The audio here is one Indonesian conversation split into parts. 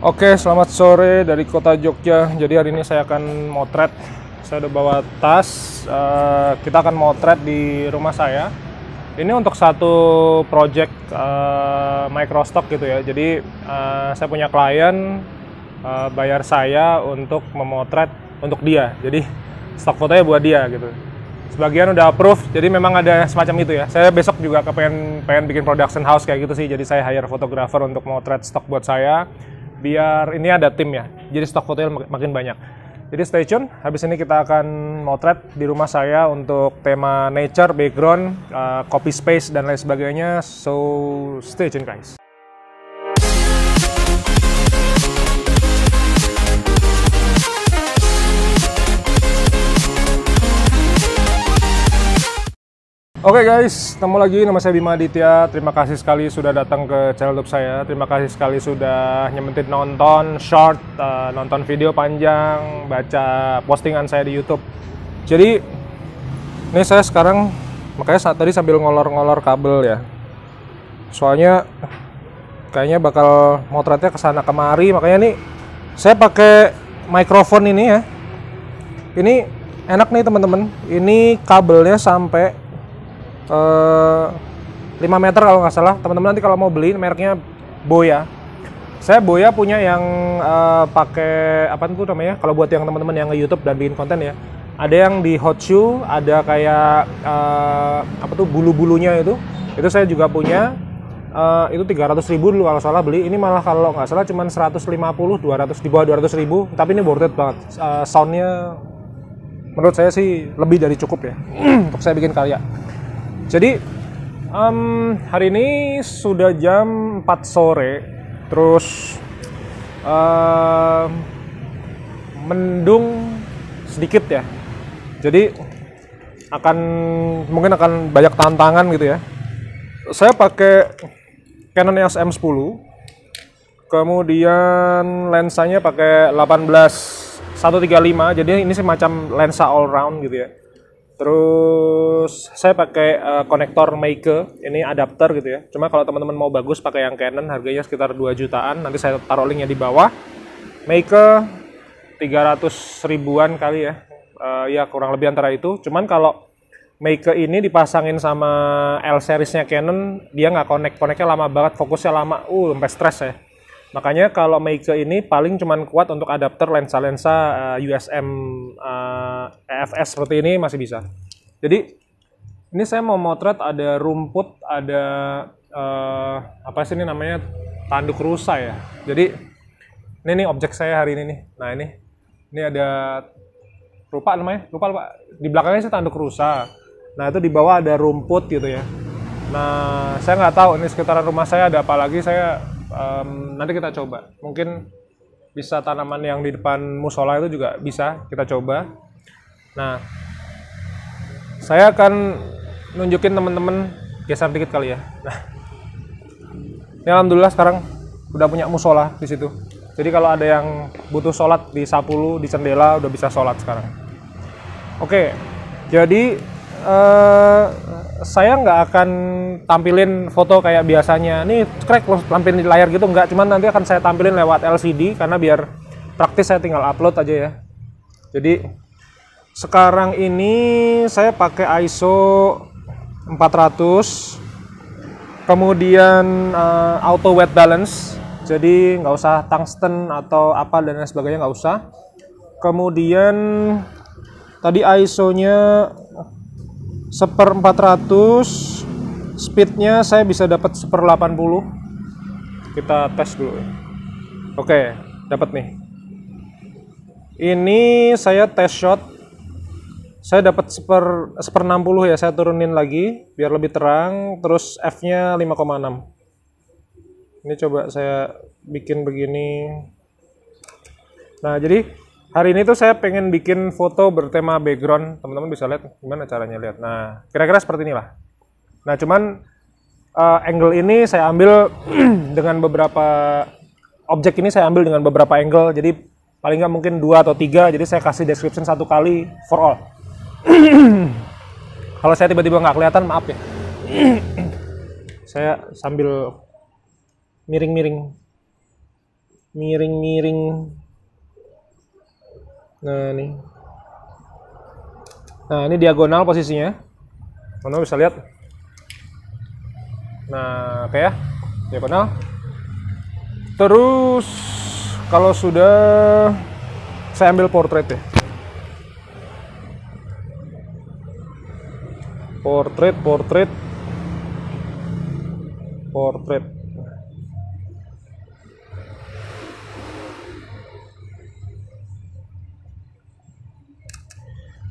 Oke, selamat sore dari kota Jogja. Jadi hari ini saya akan motret. Saya udah bawa tas. Kita akan motret di rumah saya. Ini untuk satu project microstock gitu ya. Jadi saya punya klien bayar saya untuk memotret untuk dia. Jadi stok fotonya buat dia gitu. Sebagian udah approve, jadi memang ada semacam itu ya. Saya besok juga pengen bikin production house kayak gitu sih. Jadi saya hire fotografer untuk motret stok buat saya. Biar ini ada tim ya, jadi stok fotonya makin banyak. Jadi stay tune, habis ini kita akan motret di rumah saya untuk tema nature, background, copy space, dan lain sebagainya. So stay tune guys. Oke guys, ketemu lagi, nama saya Bima Aditya. Terima kasih sekali sudah datang ke channel YouTube saya. Terima kasih sekali sudah nyementin nonton short, nonton video panjang, baca postingan saya di YouTube. Jadi, ini saya sekarang, makanya tadi sambil ngolor-ngolor kabel ya. Soalnya, kayaknya bakal motretnya kesana kemari, makanya nih saya pakai mikrofon ini ya. Ini enak nih teman-teman. Ini kabelnya sampai 5 meter kalau nggak salah. Teman-teman nanti kalau mau beli mereknya Boya. Saya Boya punya yang pakai apa tuh namanya? Kalau buat yang teman-teman yang nge-YouTube dan bikin konten ya. Ada yang di hot shoe, ada kayak apa tuh bulu-bulunya itu. Itu saya juga punya. Itu 300.000 dulu kalau salah beli. Ini malah kalau nggak salah cuman 150, 200, di bawah 200.000. Tapi ini worth it banget. Soundnya menurut saya sih lebih dari cukup ya untuk saya bikin karya. Jadi hari ini sudah jam 4 sore, terus mendung sedikit ya. Jadi mungkin akan banyak tantangan gitu ya. Saya pakai Canon EOS M10, kemudian lensanya pakai 18-135, jadi ini semacam lensa all round gitu ya. Terus saya pakai konektor Meike, ini adapter gitu ya. Cuma kalau teman-teman mau bagus pakai yang Canon, harganya sekitar 2 jutaan. Nanti saya taruh linknya di bawah. Meike 300 ribuan kali ya. Ya kurang lebih antara itu. Cuman kalau Meike ini dipasangin sama L seriesnya Canon, dia nggak koneknya lama banget, fokusnya lama, sampai stres ya. Makanya kalau Meike ini paling cuman kuat untuk adapter lensa-lensa USM EFS seperti ini masih bisa. Jadi ini saya mau motret ada rumput, ada apa sih ini namanya, tanduk rusa ya. Jadi ini objek saya hari ini nih. Nah ini ada lupa di belakangnya sih tanduk rusa. Nah itu di bawah ada rumput gitu ya. Nah saya nggak tahu ini sekitaran rumah saya ada apa lagi. Nanti kita coba, mungkin bisa tanaman yang di depan musola itu juga bisa kita coba. Nah, saya akan nunjukin teman-teman, geser dikit kali ya. Nah, ini alhamdulillah sekarang udah punya musola di situ. Jadi kalau ada yang butuh sholat di Sapulu, di Cendela, udah bisa sholat sekarang. Oke, jadi saya nggak akan tampilin foto kayak biasanya. Nih crack loh tampilin di layar gitu, nggak. Cuman nanti akan saya tampilin lewat LCD karena biar praktis, saya tinggal upload aja ya. Jadi sekarang ini saya pakai ISO 400, kemudian auto white balance. Jadi nggak usah tungsten atau apa dan lain sebagainya, nggak usah. Kemudian tadi ISO-nya 1/400, speednya saya bisa dapat 1/80. Kita tes dulu. Oke, dapat nih. Ini saya test shot. Saya dapat 1/60 ya, saya turunin lagi biar lebih terang. Terus f-nya 5,6. Ini coba saya bikin begini. Nah, jadi hari ini tuh saya pengen bikin foto bertema background. Teman-teman bisa lihat gimana caranya lihat. Nah, kira-kira seperti inilah. Nah, cuman angle ini saya ambil dengan beberapa objek ini saya ambil dengan beberapa angle. Jadi paling nggak mungkin 2 atau 3. Jadi saya kasih description satu kali for all. Kalau saya tiba-tiba nggak kelihatan, maaf ya. Saya sambil miring-miring. miring-miring. Nah ini. Nah ini diagonal posisinya. Teman-teman bisa lihat. Nah oke ya, diagonal. Terus kalau sudah, saya ambil portrait ya. Portrait.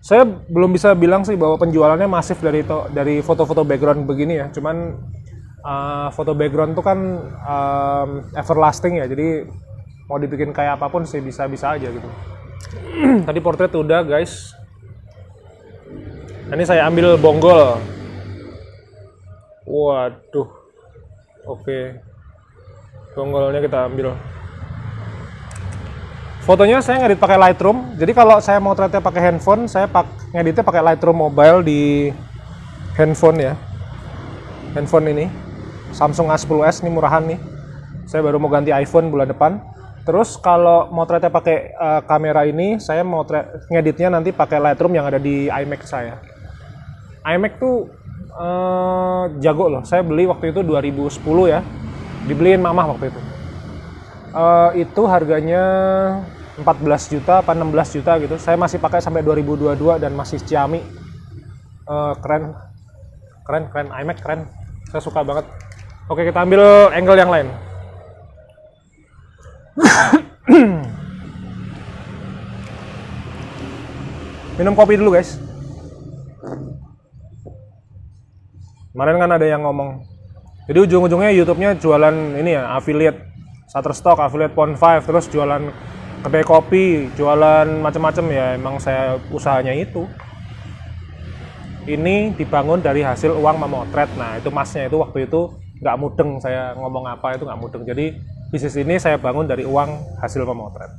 Saya belum bisa bilang sih bahwa penjualannya masif dari foto-foto background begini ya. Cuman foto background tuh kan everlasting ya. Jadi mau dibikin kayak apapun sih bisa-bisa aja gitu. Tadi portrait udah guys. Ini saya ambil bonggol. Waduh. Oke. Bonggolnya kita ambil. Fotonya saya ngedit pakai Lightroom. Jadi kalau saya mau motretnya pakai handphone, saya ngeditnya pakai Lightroom mobile di handphone ya. Handphone ini Samsung A10s, ini murahan nih. Saya baru mau ganti iPhone bulan depan. Terus kalau motretnya pakai kamera ini, saya ngeditnya nanti pakai Lightroom yang ada di iMac saya. iMac tuh jago loh. Saya beli waktu itu 2010 ya. Dibeliin mamah waktu itu. Itu harganya 14 juta apa 16 juta gitu. Saya masih pakai sampai 2022 dan masih Xiaomi. Keren iMac keren. Saya suka banget. Oke, kita ambil angle yang lain. Minum kopi dulu guys. Kemarin kan ada yang ngomong, jadi ujung-ujungnya YouTube-nya jualan ini ya, affiliate Shutterstock, affiliate Pond5, terus jualan kedai kopi, jualan macam-macam ya. Emang saya usahanya itu. Ini dibangun dari hasil uang memotret. Nah itu masnya itu waktu itu nggak mudeng saya ngomong apa itu nggak mudeng. Jadi bisnis ini saya bangun dari uang hasil memotret.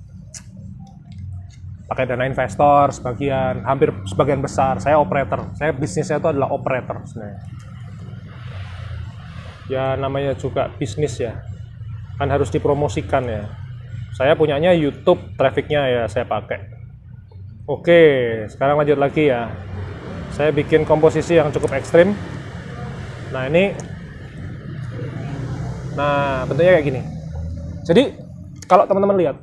Pakai dana investor sebagian, hampir sebagian besar. Saya operator. Saya bisnisnya itu adalah operator sebenarnya. Ya namanya juga bisnis ya, kan harus dipromosikan ya. Saya punyanya YouTube, trafficnya ya saya pakai. Oke, sekarang lanjut lagi ya. Saya bikin komposisi yang cukup ekstrim. Nah ini, nah bentuknya kayak gini. Jadi kalau teman-teman lihat,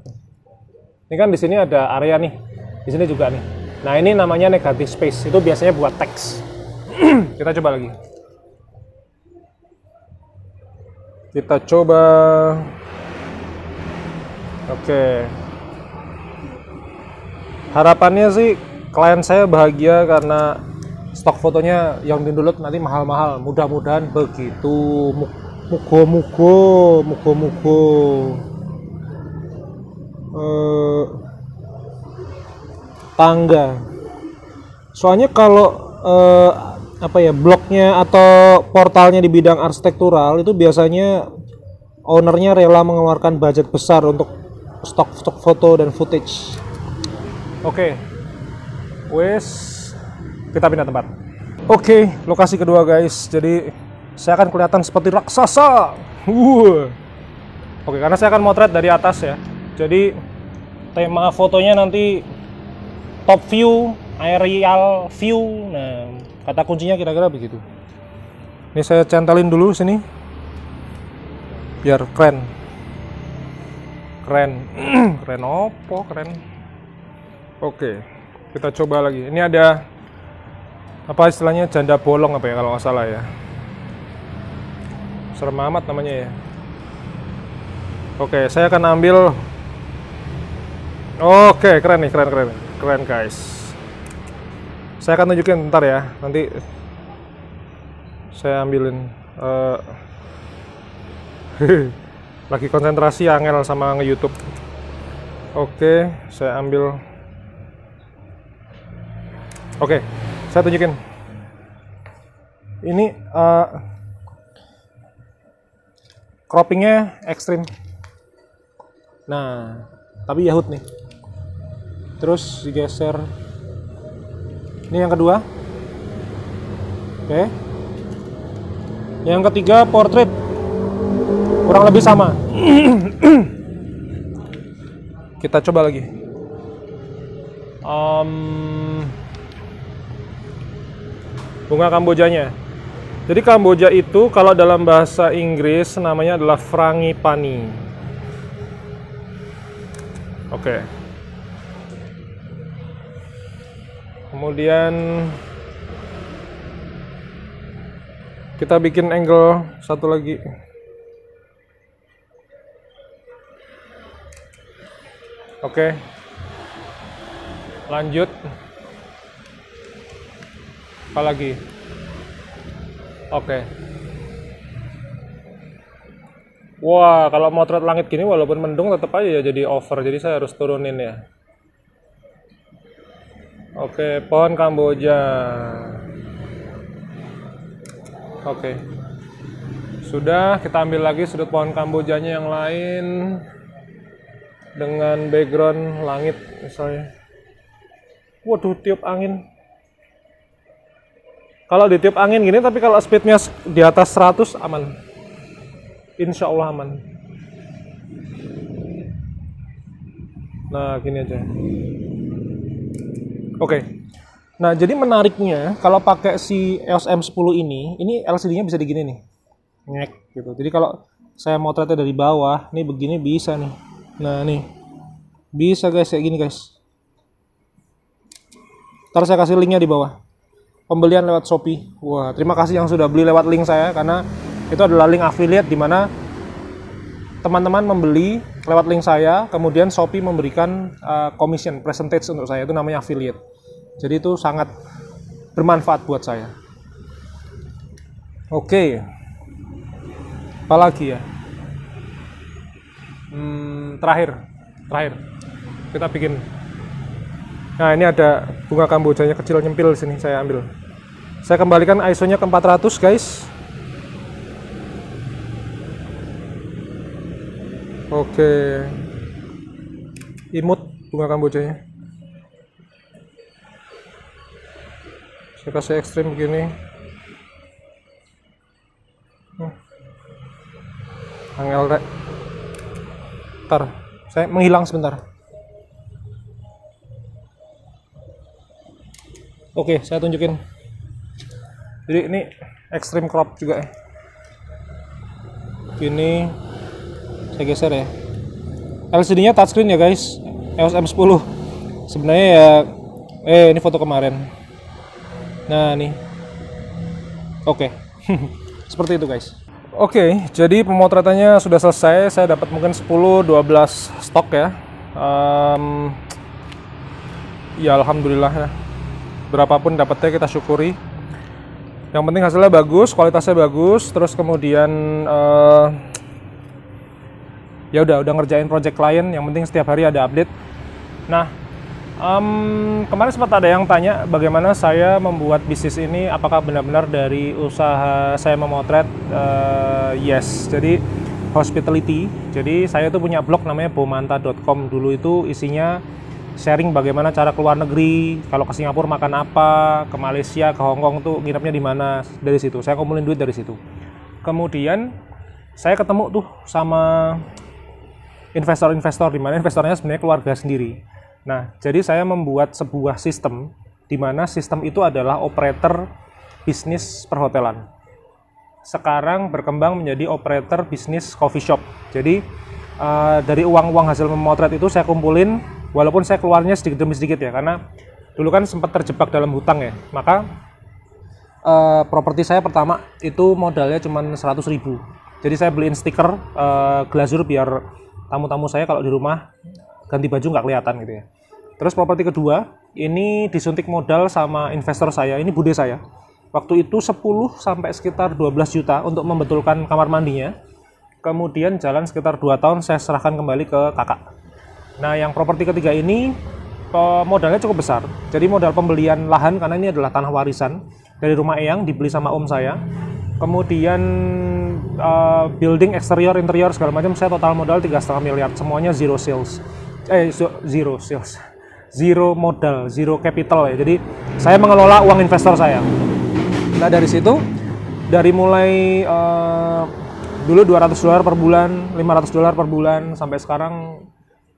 ini kan di sini ada area nih, di sini juga nih. Nah ini namanya negative space, itu biasanya buat teks. Kita coba lagi. Kita coba. Oke. Harapannya sih klien saya bahagia karena stok fotonya yang di-download nanti mahal-mahal. Mudah-mudahan begitu. Mugo-mugo. Tangga. Soalnya kalau blognya atau portalnya di bidang arsitektural itu biasanya ownernya rela mengeluarkan budget besar untuk stok foto dan footage. Oke. Wes, kita pindah tempat. Oke, lokasi kedua guys. Jadi saya akan kelihatan seperti raksasa. Oke, karena saya akan motret dari atas ya. Jadi tema fotonya nanti top view, aerial view. Nah, kata kuncinya kira-kira begitu. Ini saya centelin dulu sini biar keren. Keren opo keren. Oke, kita coba lagi. Ini ada apa istilahnya, janda bolong apa ya kalau nggak salah ya. Serem amat namanya ya. Oke, saya akan ambil. Oke, keren nih, keren guys. Saya akan tunjukin ntar ya, nanti saya ambilin. Lagi konsentrasi angel sama nge-YouTube. Oke, saya ambil. Oke, saya tunjukin. Ini croppingnya ekstrim. Nah, tapi Yahut nih. Terus digeser. Ini yang kedua. Oke. Yang ketiga portrait. Kurang lebih sama. Kita coba lagi. Bunga kambojanya. Jadi Kamboja itu kalau dalam bahasa Inggris namanya adalah frangipani. Oke. Kemudian kita bikin angle satu lagi. Oke. Lanjut. Apa lagi? Oke. Wah, kalau motret langit gini walaupun mendung tetap aja ya jadi over. Jadi saya harus turunin ya. Oke, pohon Kamboja. Oke. Sudah, kita ambil lagi sudut pohon Kambojanya yang lain dengan background langit misalnya. Waduh, tiup angin. Kalau ditiup angin gini, tapi kalau speednya di atas 100 aman. Insya Allah aman. Nah, gini aja. Oke. Nah, jadi menariknya kalau pakai si EOS M10 ini LCD-nya bisa digini nih. Ngek gitu. Jadi kalau saya motretnya dari bawah, nih begini bisa nih. Nah, nih. Bisa guys, kayak gini guys. Ntar saya kasih linknya di bawah. Pembelian lewat Shopee. Wah, terima kasih yang sudah beli lewat link saya, karena itu adalah link affiliate di mana teman-teman membeli lewat link saya, kemudian Shopee memberikan commission percentage untuk saya, itu namanya affiliate. Jadi itu sangat bermanfaat buat saya. Oke. Apalagi ya? Terakhir kita bikin. Nah, ini ada bunga kambojanya kecil nyempil di sini, saya ambil. Saya kembalikan ISO-nya ke 400, guys. Oke. Imut bunga kambojanya. Saya kasih ekstrim begini. Angel rek. Ntar, saya menghilang sebentar. Oke, saya tunjukin. Jadi ini extreme crop juga ya. Ini saya geser ya. LCD-nya touchscreen ya guys. EOS M10. Sebenarnya ya ini foto kemarin. Nah, nih. Oke. Seperti itu guys. Oke, jadi pemotretannya sudah selesai. Saya dapat mungkin 10-12 stok ya. Ya alhamdulillah ya. Berapapun dapatnya kita syukuri. Yang penting hasilnya bagus, kualitasnya bagus, terus kemudian ya udah ngerjain project klien. Yang penting setiap hari ada update. Nah, kemarin sempat ada yang tanya bagaimana saya membuat bisnis ini, apakah benar-benar dari usaha saya memotret. Yes, jadi hospitality. Jadi saya tuh punya blog namanya bomanta.com. Dulu itu isinya sharing bagaimana cara ke luar negeri, kalau ke Singapura makan apa, ke Malaysia, ke Hong Kong tuh nginepnya di mana. Dari situ saya kumpulin duit dari situ. Kemudian saya ketemu tuh sama investor-investor, di mana investornya sebenarnya keluarga sendiri. Nah, jadi saya membuat sebuah sistem di mana sistem itu adalah operator bisnis perhotelan. Sekarang berkembang menjadi operator bisnis coffee shop. Jadi dari uang-uang hasil memotret itu saya kumpulin, walaupun saya keluarnya sedikit demi sedikit ya, karena dulu kan sempat terjebak dalam hutang ya. Maka properti saya pertama itu modalnya cuma 100.000. Jadi saya beliin stiker glazur biar tamu-tamu saya kalau di rumah ganti baju nggak kelihatan gitu ya. Terus properti kedua ini disuntik modal sama investor saya, ini bude saya. Waktu itu 10 sampai sekitar 12 juta untuk membetulkan kamar mandinya. Kemudian jalan sekitar 2 tahun saya serahkan kembali ke kakak. Nah, yang properti ketiga ini modalnya cukup besar. Jadi modal pembelian lahan, karena ini adalah tanah warisan dari rumah eyang, dibeli sama om saya. Kemudian building eksterior, interior segala macam, saya total modal 3,5 miliar. Semuanya zero modal, zero capital ya. Jadi saya mengelola uang investor saya. Nah, dari situ, dari mulai dulu $200 per bulan, $500 per bulan, sampai sekarang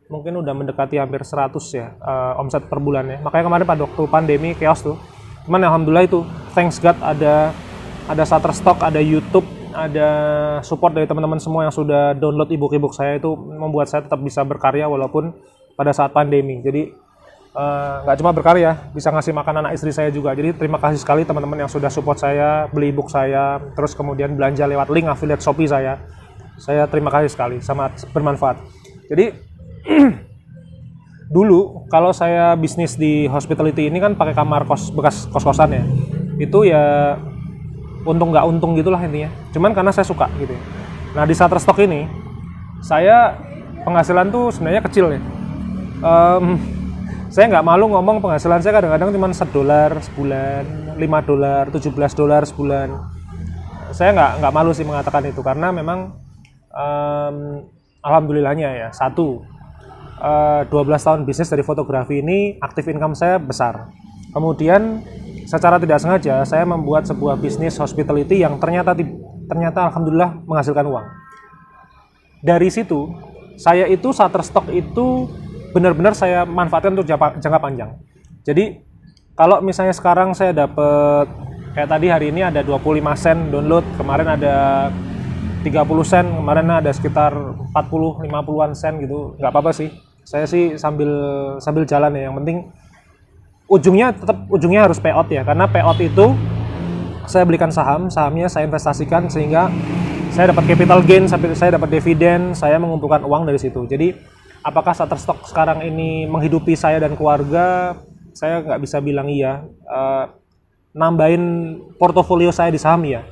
mungkin udah mendekati hampir 100 ya omset per bulannya. Makanya kemarin pada waktu pandemi chaos tuh. Cuman alhamdulillah itu thanks God ada Shutterstock, ada YouTube, ada support dari teman-teman semua yang sudah download ebook saya, itu membuat saya tetap bisa berkarya walaupun pada saat pandemi. Jadi nggak cuma berkarya, bisa ngasih makan anak istri saya juga. Jadi terima kasih sekali teman-teman yang sudah support saya, beli ebook saya, terus kemudian belanja lewat link affiliate Shopee saya. Saya terima kasih sekali, sangat bermanfaat. Jadi dulu kalau saya bisnis di hospitality ini kan pakai kamar bekas kos-kosan ya. Itu ya untung nggak untung gitulah intinya. Cuman karena saya suka gitu ya. Nah di Shutterstock ini saya penghasilan tuh sebenarnya kecil ya. Saya nggak malu ngomong penghasilan saya kadang-kadang cuma $1 sebulan, $5, $17 sebulan. Saya nggak malu sih mengatakan itu karena memang alhamdulillahnya ya 12 tahun bisnis dari fotografi ini aktif income saya besar. Kemudian secara tidak sengaja saya membuat sebuah bisnis hospitality yang ternyata alhamdulillah menghasilkan uang. Dari situ saya itu Shutterstock itu benar-benar saya manfaatkan untuk jangka panjang. Jadi kalau misalnya sekarang saya dapat kayak tadi hari ini ada 25 sen download, kemarin ada 30 sen, kemarin ada sekitar 40-50an sen gitu, nggak apa-apa sih. Saya sih sambil jalan ya, yang penting ujungnya harus payout ya, karena payout itu saya belikan sahamnya saya investasikan sehingga saya dapat capital gain, saya dapat dividen, saya mengumpulkan uang dari situ. Jadi apakah Shutterstock sekarang ini menghidupi saya dan keluarga? Saya nggak bisa bilang iya. Nambahin portofolio saya di saham ya.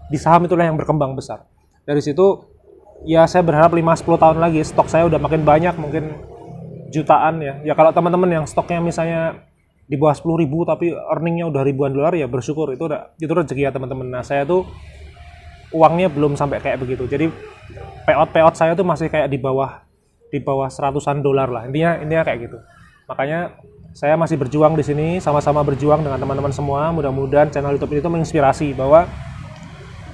Di saham itulah yang berkembang besar. Dari situ ya saya berharap 5-10 tahun lagi stok saya udah makin banyak, mungkin jutaan ya. Ya kalau teman-teman yang stoknya misalnya di bawah 10.000 tapi earningnya udah ribuan dolar ya bersyukur, itu rezeki ya teman-teman. Nah saya tuh uangnya belum sampai kayak begitu, jadi payout saya tuh masih kayak di bawah 100-an dolar lah, intinya kayak gitu. Makanya saya masih berjuang di sini, sama-sama berjuang dengan teman-teman semua. Mudah-mudahan channel YouTube ini tuh menginspirasi bahwa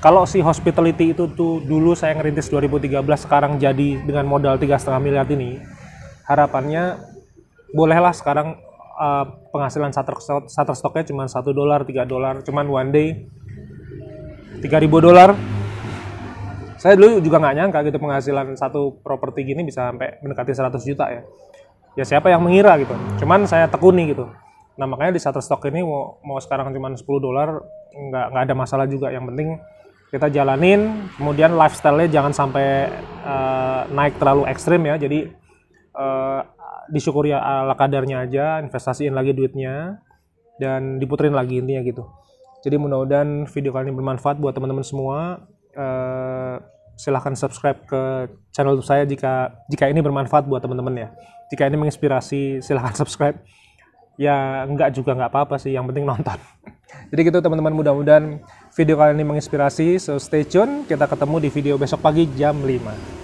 kalau si hospitality itu tuh dulu saya ngerintis 2013, sekarang jadi dengan modal 3,5 miliar ini, harapannya bolehlah sekarang penghasilan Shutterstocknya cuma $1, $3, cuman one day $3.000. Saya dulu juga nggak nyangka gitu penghasilan satu properti gini bisa sampai mendekati 100 juta ya. Ya siapa yang mengira gitu. Cuman saya tekuni gitu. Nah makanya di Shutterstock ini mau sekarang cuma $10 nggak ada masalah juga. Yang penting kita jalanin. Kemudian lifestyle-nya jangan sampai naik terlalu ekstrim ya. Jadi disyukuri ala kadarnya aja, investasiin lagi duitnya dan diputerin lagi, intinya gitu. Jadi mudah-mudahan video kali ini bermanfaat buat teman-teman semua. Silahkan subscribe ke channel YouTube saya jika ini bermanfaat buat teman-teman ya. Jika ini menginspirasi silahkan subscribe. Ya enggak juga nggak apa-apa sih, yang penting nonton. Jadi gitu teman-teman, mudah-mudahan video kali ini menginspirasi. So stay tune, kita ketemu di video besok pagi jam 5.